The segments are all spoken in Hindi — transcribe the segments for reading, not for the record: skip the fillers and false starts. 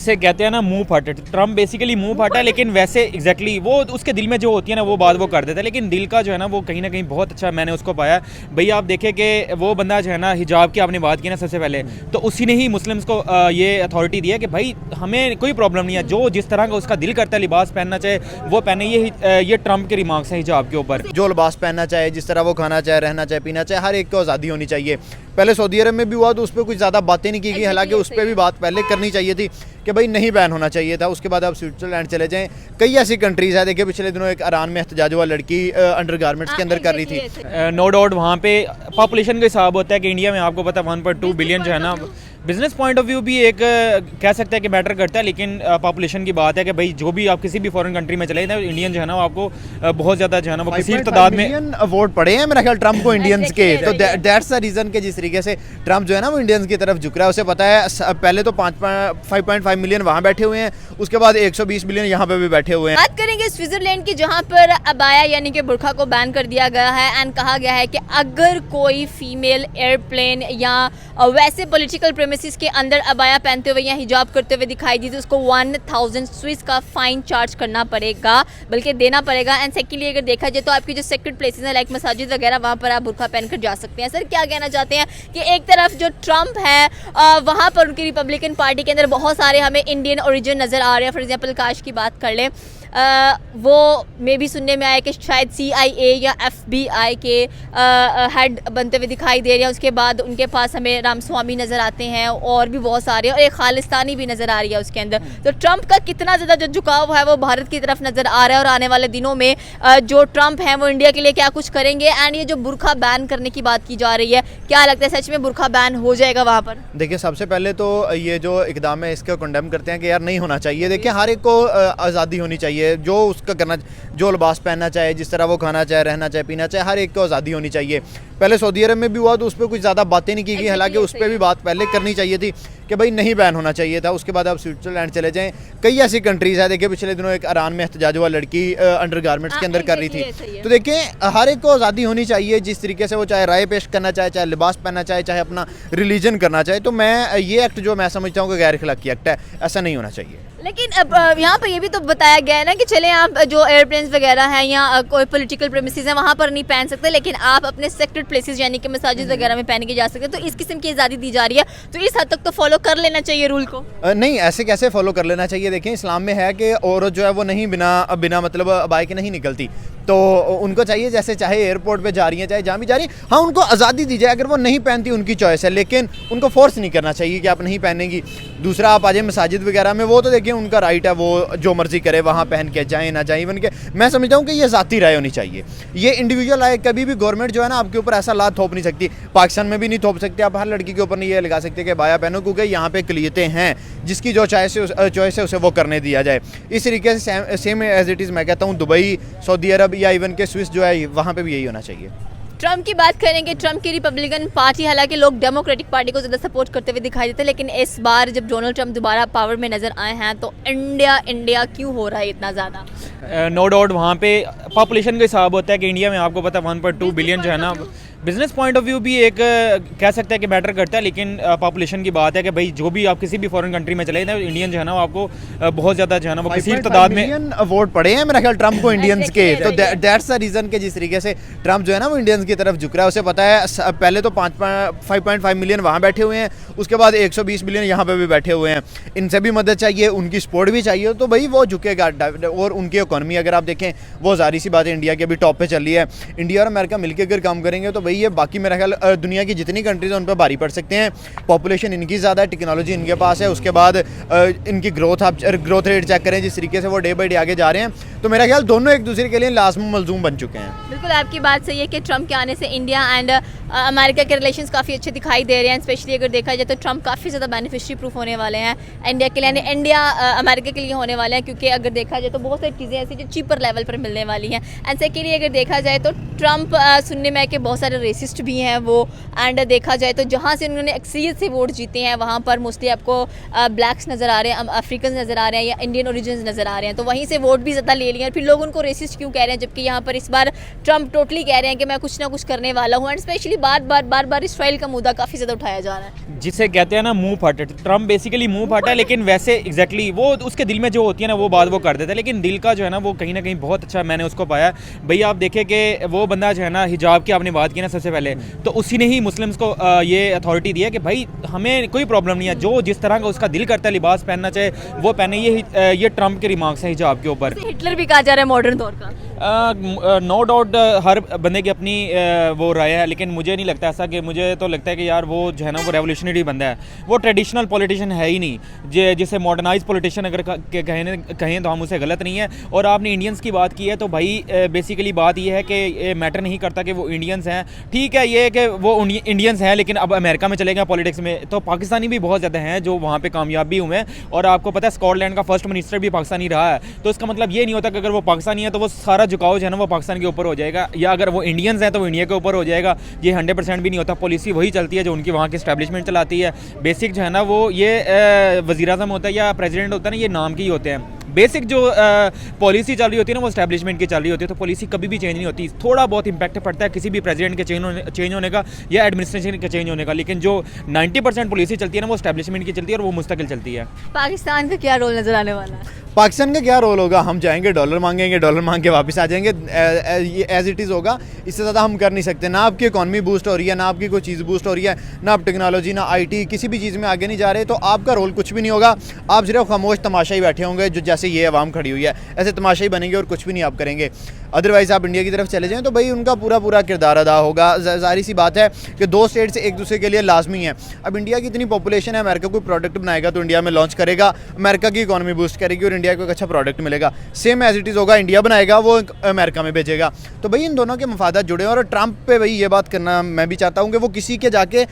से कहते हैं ना मुंह फट, ट्रम्प बेसिकली मुंह फटा है, लेकिन वैसे एग्जैक्टली वो उसके दिल में जो होती है ना वो बात वो कर देता है, लेकिन दिल का जो है ना वो कहीं ना कहीं बहुत अच्छा मैंने उसको पाया। भैया आप देखें कि वो बंदा जो है ना हिजाब की आपने बात की ना सबसे पहले, तो उसी ने ही मुस्लिम्स को ये अथॉरिटी दी है कि भाई हमें कोई प्रॉब्लम नहीं है, जो जिस तरह का उसका दिल करता है लिबास पहनना चाहे वो पहने। ये ट्रम्प के रिमार्क्स हैं हिजाब के ऊपर। जो लिबास पहनना चाहे, जिस तरह वो खाना चाहे, रहना चाहे, पीना चाहे, हर एक को आज़ादी होनी चाहिए। पहले सऊदी अरब में भी हुआ तो उस पर कुछ ज़्यादा बातें नहीं की गई, हालांकि उस पर भी बात पहले करनी चाहिए थी कि भाई नहीं बैन होना चाहिए था। उसके बाद आप स्विट्ज़रलैंड चले जाएं, कई ऐसी कंट्रीज़ है। देखिए पिछले दिनों एक ईरान में एहतजाज हुआ, लड़की अंडर गारमेंट्स के अंदर कर रही थी। नो डाउट वहाँ पे पॉपुलेशन का हिसाब होता है कि इंडिया में आपको पता 1.2 बिलियन जो है ना, बिजनेस पॉइंट ऑफ व्यू भी एक कह सकते हैं कि मैटर करता है, लेकिन पॉपुलेशन की बात है कि भाई जो भी आप किसी भी फॉरेन कंट्री में चले जाए इंडियन जो है ना वो आपको बहुत ज़्यादा जो है ना वो किसी तादाद में वोट पड़े हैं मेरा ख्याल ट्रम्प को इंडियंस के। तो दैट्स द रीज़न के जिस तरीके से ट्रम्प जो है ना वो इंडियंस की तरफ झुक रहा है। उसे पता है पहले तो 5.5 मिलियन वहाँ बैठे हुए हैं, उसके बाद 120 मिलियन यहाँ पे भी बैठे हुए हैं। बात करेंगे स्विट्जरलैंड की, जहाँ पर अबाया यानी कि बुर्का को बैन कर दिया गया है एंड कहा गया है कि अगर कोई फीमेल एयरप्लेन या वैसे पॉलिटिकल प्रेमिसेस के अंदर अबाया पहनते हुए या हिजाब करते हुए दिखाई दी तो उसको 1000 स्विस का फाइन चार्ज करना पड़ेगा, बल्कि देना पड़ेगा। एंड सेकेंडली अगर देखा जाए तो आपकी जो सेक्रेट प्लेसेस हैं लाइक मसाजिद वगैरह, वहाँ पर आप बुर्का पहनकर जा सकते हैं। सर क्या कहना चाहते हैं कि एक तरफ जो ट्रम्प है वहाँ पर उनकी रिपब्लिकन पार्टी के अंदर बहुत सारे हमें इंडियन ओरिजिन नज़र आ रहे हैं। फॉर एग्जाम्पल काश की बात कर लें, वो मे भी सुनने में आया कि शायद CIA या FBI के हेड बनते हुए दिखाई दे रहे हैं। उसके बाद उनके पास हमें रामस्वामी नज़र आते हैं और भी बहुत सारे, और एक खालिस्तानी भी नज़र आ रही है उसके अंदर। तो ट्रम्प का कितना ज़्यादा जो झुकाव है वो भारत की तरफ नज़र आ रहा है, और आने वाले दिनों में जो ट्रम्प हैं वो इंडिया के लिए क्या कुछ करेंगे। एंड ये जो बुर्का बैन करने की बात की जा रही है, क्या लगता है सच में बुर्का बैन हो जाएगा वहाँ पर? देखिए सबसे पहले तो ये जो इकदाम है इसको कंडेम करते हैं कि यार नहीं होना चाहिए। देखिए हर एक को आज़ादी होनी चाहिए, जो उसका करना, जो लिबास पहनना चाहे, जिस तरह वो खाना चाहे, रहना चाहे, पीना चाहे, हर एक को आज़ादी होनी चाहिए। पहले सऊदी अरब में भी हुआ तो उस पर कुछ ज़्यादा बातें नहीं की गई, हालांकि उस पर भी बात पहले करनी चाहिए थी कि भाई नहीं बैन होना चाहिए था। उसके बाद आप स्विट्ज़रलैंड चले जाएं, कई ऐसी कंट्रीज़ है। देखिए पिछले दिनों एक ईरान में एहतजाज हुआ, लड़की अंडर गारमेंट्स के अंदर कर रही थी। तो देखिए हर एक को आज़ादी होनी चाहिए, जिस तरीके से वो चाहे राय पेश करना चाहे, चाहे लिबास पहनना चाहे, चाहे अपना रिलीजन करना चाहे। तो मैं ये एक्ट जो मैं समझता हूँ कि गैर अखलाकी एक्ट है, ऐसा नहीं होना चाहिए। लेकिन अब यहाँ पर ये भी तो बताया गया है ना कि चले आप जो एयरप्लेन्स वगैरह हैं या कोई पॉलिटिकल प्रेमिसेस हैं वहाँ पर नहीं पहन सकते, लेकिन आप अपने सेक्रेट प्लेसेस यानी कि मसाजिद वगैरह में पहन के जा सकते हैं। तो इस किस्म की आज़ादी दी जा रही है, तो इस हद तक तो फॉलो कर लेना चाहिए रूल को। नहीं, ऐसे कैसे फॉलो कर लेना चाहिए? देखें इस्लाम में है कि औरत जो है वो नहीं बिना मतलब अबाए के नहीं निकलती, तो उनको चाहिए जैसे चाहे एयरपोर्ट पे जा रही हैं, चाहे जहाँ भी जा रही हैं, हाँ उनको आज़ादी दी जाए। अगर वो नहीं पहनती उनकी चॉइस है, लेकिन उनको फोर्स नहीं करना चाहिए कि आप नहीं पहनेंगी। दूसरा आप आ जाए मसाजिद वगैरह में, वो तो देखिए उनका राइट है, वो जो मर्जी करे वहाँ पहन के जाएँ ना जाएँ। इवन के मैं समझता हूँ कि ये ज़ाती राय होनी चाहिए, ये इंडिविजुअल राय। कभी भी गवर्नमेंट जो है ना आपके ऊपर ऐसा लात थोप नहीं सकती, पाकिस्तान में भी नहीं थोप सकते। आप हर लड़की के ऊपर नहीं ये लगा सकते कि बाया पहनो, क्योंकि यहाँ पे अक़लियतें हैं, जिसकी जो चॉइस है उसे वो करने दिया जाए। इस तरीके से सेम एज इट इज़ मैं कहता हूँ दुबई, सऊदी अरब या इवन के स्विस जो है वहाँ पे भी यही होना चाहिए। ट्रम्प की बात करेंगे, ट्रम्प की रिपब्लिकन पार्टी, हालांकि लोग डेमोक्रेटिक पार्टी को ज़्यादा सपोर्ट करते हुए दिखाई देते हैं, लेकिन इस बार जब डोनाल्ड ट्रम्प दोबारा पावर में नज़र आए हैं तो इंडिया क्यों हो रहा है इतना ज़्यादा? नो डाउट वहाँ पे पॉपुलेशन का हिसाब होता है कि इंडिया में आपको पता 1.2 बिलियन जो है ना, बिजनेस पॉइंट ऑफ व्यू भी एक कह सकते हैं कि मैटर करता है, लेकिन पॉपुलेशन की बात है कि भाई जो भी आप किसी भी फॉरेन कंट्री में चले जाए इंडियन जो है ना वो आपको बहुत ज़्यादा जो है ना वो किसी तादाद में वोट पड़े हैं मेरा ख्याल ट्रम्प को इंडियंस के। तो दैट्स द रीज़न के जिस तरीके से ट्रम्प जो है ना वो इंडियंस की तरफ झुक रहा है। उसे पता है पहले तो 5.5 मिलियन वहाँ बैठे हुए हैं, उसके बाद 120 मिलियन यहाँ पे भी बैठे हुए हैं। इनसे भी मदद चाहिए, उनकी सपोर्ट भी चाहिए, तो भाई वो झुकेगा। और उनकी इकॉनमी अगर आप देखें वो ज़ाहिर सी बात है इंडिया की अभी टॉप पे चल रही है। इंडिया और अमेरिका मिलकर अगर काम करेंगे तो भाई ये बाकी मेरा ख्याल दुनिया की जितनी कंट्रीज हैं उन पर भारी पड़ सकते हैं। पॉपुलेशन इनकी ज़्यादा है, टेक्नोलॉजी इनके पास है, उसके बाद इनकी ग्रोथ रेट चेक करें जिस तरीके से वो डे बाई डे आगे जा रहे हैं, तो मेरा ख्याल दोनों एक दूसरे के लिए लाज़िम मलज़ूम बन चुके हैं। बिल्कुल आपकी बात सही है कि ट्रम्प के आने से इंडिया एंड अमेरिका के रिलेशंस काफ़ी अच्छे दिखाई दे रहे हैं। स्पेशली अगर देखा जाए तो ट्रम्प काफ़ी ज़्यादा बेनिफिशियरी प्रूफ होने वाले हैं इंडिया के लिए, इंडिया अमेरिका के लिए होने वाले हैं, क्योंकि अगर देखा जाए तो बहुत सारी चीज़ें ऐसी जो चीपर लेवल पर मिलने वाली हैं। एंड सेकेंडली अगर देखा जाए तो ट्रम्प सुनने में आए कि बहुत सारे रेसिस्ट भी हैं वो। एंड देखा जाए तो जहाँ से उन्होंने अक्सरियत से वोट जीते हैं वहाँ पर मोस्टली आपको ब्लैक्स नज़र आ रहे हैं, अफ्रीकन नज़र आ रहे हैं या इंडियन ओरिजिन नज़र आ रहे हैं, तो वहीं से वोट भी ज़्यादा ले लिए हैं। फिर लोग उनको रेसिस्ट क्यों कह रहे हैं, जबकि यहाँ पर इस बार ट्रम्प टोटली कह रहे हैं कि मैं कुछ ना कुछ करने वाला हूँ। And specially bar bar Israel का मुद्दा काफ़ी ज़्यादा उठाया जा रहा है, जिसे कहते हैं ना मुंह फटे। ट्रम्प बेसिकली मुंह फटा, लेकिन वैसे एग्जैक्टली वो उसके दिल में जो होती है ना वो बात वो कर देता है, लेकिन दिल का जो है ना वो कहीं ना कहीं बहुत अच्छा मैंने उसको पाया। भाई आप देखें कि वो बंदा जो है ना, हिजाब की आपने बात की ना सबसे पहले, तो उसी ने ही मुस्लिम्स को ये अथॉरिटी दी है कि भाई हमें कोई प्रॉब्लम नहीं है, जो जिस तरह का उसका दिल करता है लिबास पहनना चाहे वो पहने। ये ट्रम्प के रिमार्क्स हैं हिजाब के ऊपर। हिटलर भी कहा जा रहा है मॉडर्न दौर का। नो डाउट हर बंदे की अपनी वो राय है, लेकिन मुझे नहीं लगता ऐसा। कि मुझे तो लगता है कि यार वो जो है ना वो रेवोल्यूशनरी बंदा है, वो ट्रेडिशनल पॉलिटिशियन है ही नहीं। जिसे मॉडर्नाइज पॉलिटिशियन अगर कहें तो हम उसे गलत नहीं है। और आपने इंडियंस की बात की है, तो भाई बेसिकली बात ये है कि ये मैटर नहीं करता कि वो इंडियंस हैं, ठीक है ये कि वो इंडियंस हैं, लेकिन अब अमेरिका में चले गए पॉलिटिक्स में, तो पाकिस्तानी भी बहुत ज़्यादा हैं जो वहाँ पे कामयाब भी हुए हैं। और आपको पता है स्कॉटलैंड का फर्स्ट मिनिस्टर भी पाकिस्तानी रहा है, तो इसका मतलब ये नहीं होता कि अगर वो पाकिस्तानी है तो वो सारा झुकाव जो है ना वो पाकिस्तान के ऊपर हो जाएगा, या अगर वो इंडियंस हैं तो वो इंडिया के ऊपर हो जाएगा। ये 100% भी नहीं होता। पॉलिसी वही चलती है जो उनकी वहाँ की स्टैब्लिशमेंट चलाती है। बेसिक जो है ना वो ये वज़ीर आज़म होता है या प्रेसिडेंट होता है ना, ये नाम के ही होते हैं। बेसिक जो पॉलिसी चल रही होती है ना वो स्टैब्लिशमेंट की चल रही होती है, तो पॉलिसी कभी भी चेंज नहीं होती। थोड़ा बहुत इंपैक्ट पड़ता है किसी भी प्रेसिडेंट के चेंज होने का या एडमिनिस्ट्रेशन के चेंज होने का, लेकिन जो 90% पॉलिसी चलती है ना वो स्टैब्लिशमेंट की चलती है और वो मुस्तकिल चलती है। पाकिस्तान का क्या रोल नजर आने वाला है? पाकिस्तान का क्या रोल होगा? हम जाएंगे डॉलर मांगेंगे, डॉलर मांग के वापस आ जाएंगे, एज इट इज़ होगा। इससे ज़्यादा हम कर नहीं सकते। ना आपकी इकॉनमी बूस्ट हो रही है, ना आपकी कोई चीज़ बूस्ट हो रही है, ना आप टेक्नोलॉजी ना आईटी किसी भी चीज़ में आगे नहीं जा रहे, तो आपका रोल कुछ भी नहीं होगा। आप सिर्फ खामोश तमाशा ही बैठे होंगे, जो जैसे ये आवाम खड़ी हुई है ऐसे तमाशा ही बनेंगे और कुछ भी नहीं आप करेंगे। अदरवाइज़ आप इंडिया की तरफ चले जाएँ तो भाई उनका पूरा किरदार अदा होगा। ज़ाहिर सी बात है कि दो स्टेट्स एक दूसरे के लिए लाजमी है। अब इंडिया की इतनी पॉपुलेशन है, अमेरिका कोई प्रोडक्ट बनाएगा तो इंडिया में लॉन्च करेगा, अमेरिका की इकॉनमी बूस्ट करेगी और इंडिया को एक अच्छा प्रोडक्ट मिलेगा। सेम एज इट इज़ होगा, इंडिया बनाएगा वो अमेरिका में भेजेगा। तो भाई इन दोनों के मफादात जुड़े हैं। और ट्रंप पे भाई ये बात करना मैं भी चाहता हूँ कि वो किसी के जाके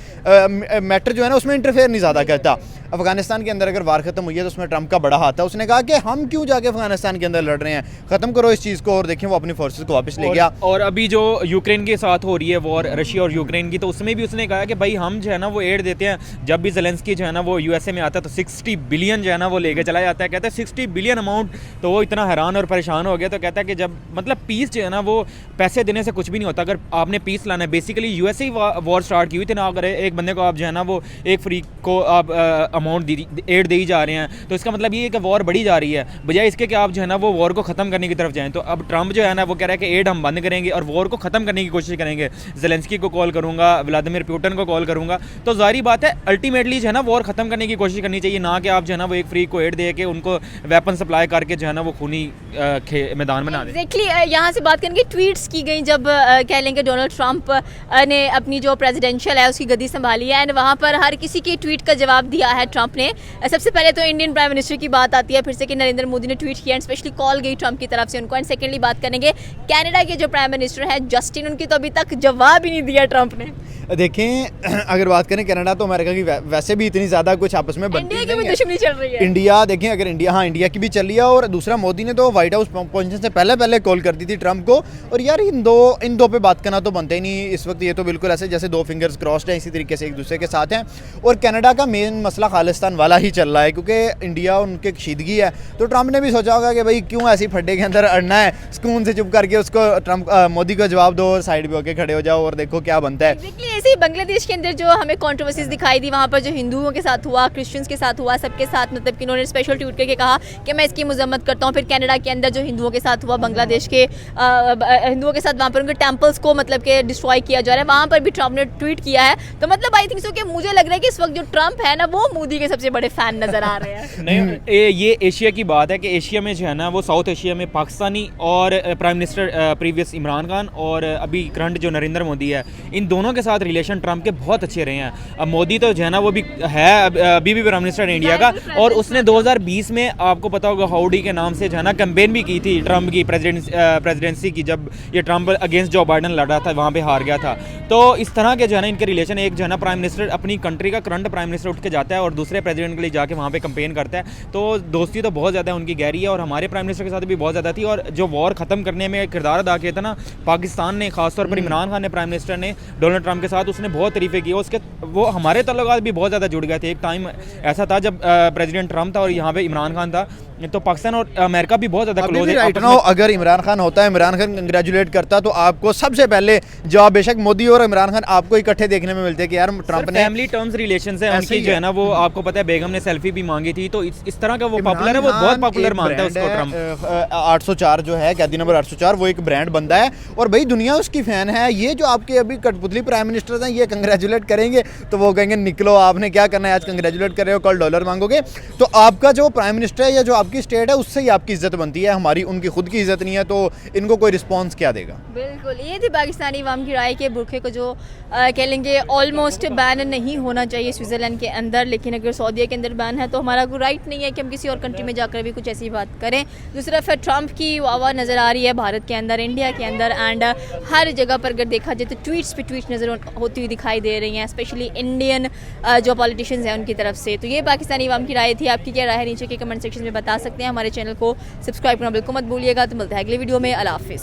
मैटर जो है ना उसमें इंटरफेयर नहीं ज़्यादा करता। अफगानिस्तान के अंदर अगर वार खत्म हुई है तो उसमें ट्रंप का बड़ा हाथ है। उसने कहा कि हम क्यों जाके अफगानिस्तान के अंदर लड़ रहे हैं, ख़त्म करो इस चीज़ को। और देखें वो अपनी फोर्सेस को वापस ले गया। और अभी जो यूक्रेन के साथ हो रही है वॉर, रशिया और यूक्रेन की, तो उसमें भी उसने कहा कि भाई हम जो है ना वो एड देते हैं। जब भी ज़ेलेंस्की जो है ना वो यूएसए में आता है तो 60 बिलियन जो है ना वो लेके चला जाता है। कहता है 60 बिलियन अमाउंट, तो वो इतना हैरान और परेशान हो गया। तो कहता है कि जब मतलब पीस जो है ना वो पैसे देने से कुछ भी नहीं होता। अगर आपने पीस लाना है, बेसिकली यूएसए ही वॉर स्टार्ट की हुई थी ना, अगर एक बंदे को आप जो है ना वो एक फ्री को आप अमाउंट एड दे ही जा रहे हैं, तो इसका मतलब ये है कि वॉर बढ़ी जा रही है, बजाय इसके कि आप जो है ना वो वॉर को ख़त्म करने की तरफ जाएं। तो अब ट्रंप जो है ना वो कह रहा है कि एड हम बंद करेंगे और वॉर को ख़त्म करने की कोशिश करेंगे। ज़ेलेंस्की को कॉल करूँगा, व्लादिमीर पुतिन को कॉल करूँगा। तो जाहिर बात है अल्टीमेटली जो है ना वॉर ख़त्म करने की कोशिश करनी चाहिए, ना कि आप जो है ना वो एक फ्री को एड दे के उनको वेपन सप्लाई करके जो है ना वो खूनी मैदान बना दें। एग्जैक्टली यहाँ से बात करेंगे, ट्वीट्स की गई जब कह लेंगे डोनाल्ड ट्रंप ने अपनी जो प्रेसिडेंशियल है उसकी गद्दी संभाली है, एंड वहाँ पर हर किसी की ट्वीट का जवाब दिया है ट्रंप ने। सबसे पहले तो इंडियन प्राइम मिनिस्टर की बात आती है, फिर से कि नरेंद्र मोदी ने ट्वीट किया एंड स्पेशली कॉल गई ट्रंप की तरफ से उनको। एंड सेकेंडली बात करेंगे कनाडा के जो प्राइम मिनिस्टर है जस्टिन, उनकी तो अभी तक जवाब ही नहीं दिया ट्रंप ने। देखें अगर बात करें कनाडा तो अमेरिका की वैसे भी इतनी ज़्यादा कुछ आपस में बनती इंडिया की भी दुश्मनी चल रही है। इंडिया देखें, अगर इंडिया की भी चल रही है। और दूसरा मोदी ने तो व्हाइट हाउस पहुंचने से पहले कॉल कर दी थी ट्रंप को। और यार इन दो पे बात करना तो बनता ही नहीं इस वक्त। ये तो बिल्कुल ऐसे जैसे दो फिंगर्स क्रॉस्ड हैं, इसी तरीके से एक दूसरे के साथ हैं। और कनाडा का मेन मसला खालिस्तान वाला ही चल रहा है, क्योंकि इंडिया उनके कशीदगी है। तो ट्रंप ने भी सोचा होगा कि भाई क्यों ऐसी फड्डे के अंदर अड़ना है, सुकून से चुप करके उसको मोदी को जवाब दो और साइड पे होकर खड़े हो जाओ और देखो क्या बनता है। ऐसे ही बांग्लादेश के अंदर जो हमें कंट्रोवर्सीज दिखाई दी, वहाँ पर जो हिंदुओं के साथ हुआ, क्रिश्चियंस के साथ हुआ, सबके साथ मतलब कि उन्होंने स्पेशल ट्वीट करके कहा कि मैं इसकी मजम्मत करता हूँ। फिर कनाडा के अंदर जो हिंदुओं के साथ हुआ, बांग्लादेश के हिंदुओं के साथ वहाँ पर उनके टेम्पल्स को मतलब कि डिस्ट्रॉय किया जा रहा है, वहाँ पर भी ट्रंप ने ट्वीट किया है। तो मतलब आई थिंक सो कि मुझे लग रहा है कि इस वक्त जो ट्रंप है ना वो मोदी के सबसे बड़े फैन नजर आ रहे हैं। नहीं, ये एशिया की बात है कि एशिया में जो है ना वो साउथ एशिया में पाकिस्तानी और prime minister previous Imran Khan और अभी करंट जो नरेंद्र मोदी है, इन दोनों के साथ रिलेशन ट्रम्प के बहुत अच्छे रहे हैं। अब मोदी तो जो है ना वो भी है अभी भी प्राइम मिनिस्टर इंडिया का, और उसने 2020 में आपको पता होगा हाउडी के नाम से जो है ना कैंपेन भी की थी ट्रम्प की प्रेसिडेंसी की, जब ये ट्रम्प अगेंस्ट जो बाइडन लड़ रहा था वहाँ पे हार गया था। तो इस तरह के जो है ना इनके रिलेशन, एक जो है ना प्राइम मिनिस्टर अपनी कंट्री का करंट प्राइम मिनिस्टर उठ के जाता है और दूसरे प्रेसिडेंट के लिए जाके वहाँ पे कैंपेन करता है, तो दोस्ती तो बहुत ज़्यादा उनकी गहरी है। और हमारे प्राइम मिनिस्टर के साथ भी बहुत ज़्यादा थी, और जो वॉर ख़त्म करने में किरदार अदा किया था ना पाकिस्तान ने, खासतौर पर इमरान खान ने, प्राइम मिनिस्टर ने डोनाल्ड ट्रम्प के साथ, उसने बहुत तारीफ़ें की। उसके वो हमारे तल्लुकात भी बहुत ज़्यादा जुड़ गए थे। एक टाइम ऐसा था जब प्रेसिडेंट ट्रम्प था और यहाँ पे इमरान खान था, तो पाकिस्तान और अमेरिका भी बहुत ज़्यादा क्लोज है। राइट नाउ अगर इमरान खान होता है, इमरान खान कंग्रेचुलेट करता, तो आपको सबसे पहले जवाब बेशक मोदी और इमरान खान आपको इकट्ठे देखने में मिलते कि यार ट्रम्प ने फैमिली टर्म्स रिलेशंस है उनकी जो है ना, वो आपको पता है बेगम ने सेल्फी भी मांगी थी, तो इस तरह का वो पॉपुलर है, वो बहुत पॉपुलर मानता है उसको ट्रम्प। 804 जो है कैदी नंबर 804 वो एक ब्रांड बंदा है और भाई दुनिया उसकी फैन है। ये जो आपके अभी कठपुतली प्राइम मिनिस्टर हैं, ये कंग्रेचुलेट करेंगे तो वो कहेंगे निकलो, आपने क्या करना है, आज कंग्रेचुलेट कर रहे हो, कल डॉलर मांगोगे। तो आपका जो प्राइम मिनिस्टर है या जो आपकी स्टेट है, उससे ही आपकी इज्जत बनती है, हमारी उनकी खुद की इज्जत नहीं है, तो इनको कोई रिस्पॉन्स क्या देगा। बिल्कुल, ये थी पाकिस्तानी अवाम की राय के बुरखे को जो कह लेंगे ऑलमोस्ट बैन नहीं होना चाहिए स्विट्ज़रलैंड के अंदर, लेकिन अगर सऊदीया के अंदर बैन है तो हमारा कोई राइट नहीं है कि हम किसी और कंट्री में जाकर भी कुछ ऐसी बात करें। दूसरी तरफ ट्रम्प की वाह नज़र आ रही है भारत के अंदर, इंडिया के अंदर, एंड हर जगह पर अगर देखा जाए तो ट्वीट्स पे ट्वीट्स नज़र होती हुई दिखाई दे रही हैं, स्पेशली इंडियन जो पॉलिटिशियंस हैं उनकी तरफ से। तो ये पाकिस्तानी अवाम की राय थी, आपकी क्या राय है नीचे के कमेंट सेक्शन में बता सकते हैं। हमारे चैनल को सब्सक्राइब करना बिल्कुल मत भूलिएगा। तो मिलता है अगले वीडियो में, अल्लाह हाफिज़।